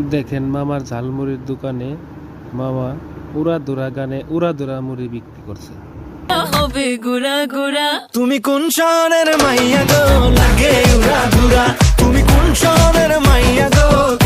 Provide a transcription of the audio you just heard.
দেখেন মামার ঝালমুড়ির দোকানে মামা উড়াদুরা গানে উড়াদুরা মুড়ি বিক্রি করছে। হবে গুড়া গুড়া। তুমি কোন শহরের মাইয়া গো, লাগে উড়া ধুরা। তুমি কোন শহরের মাইয়া গো,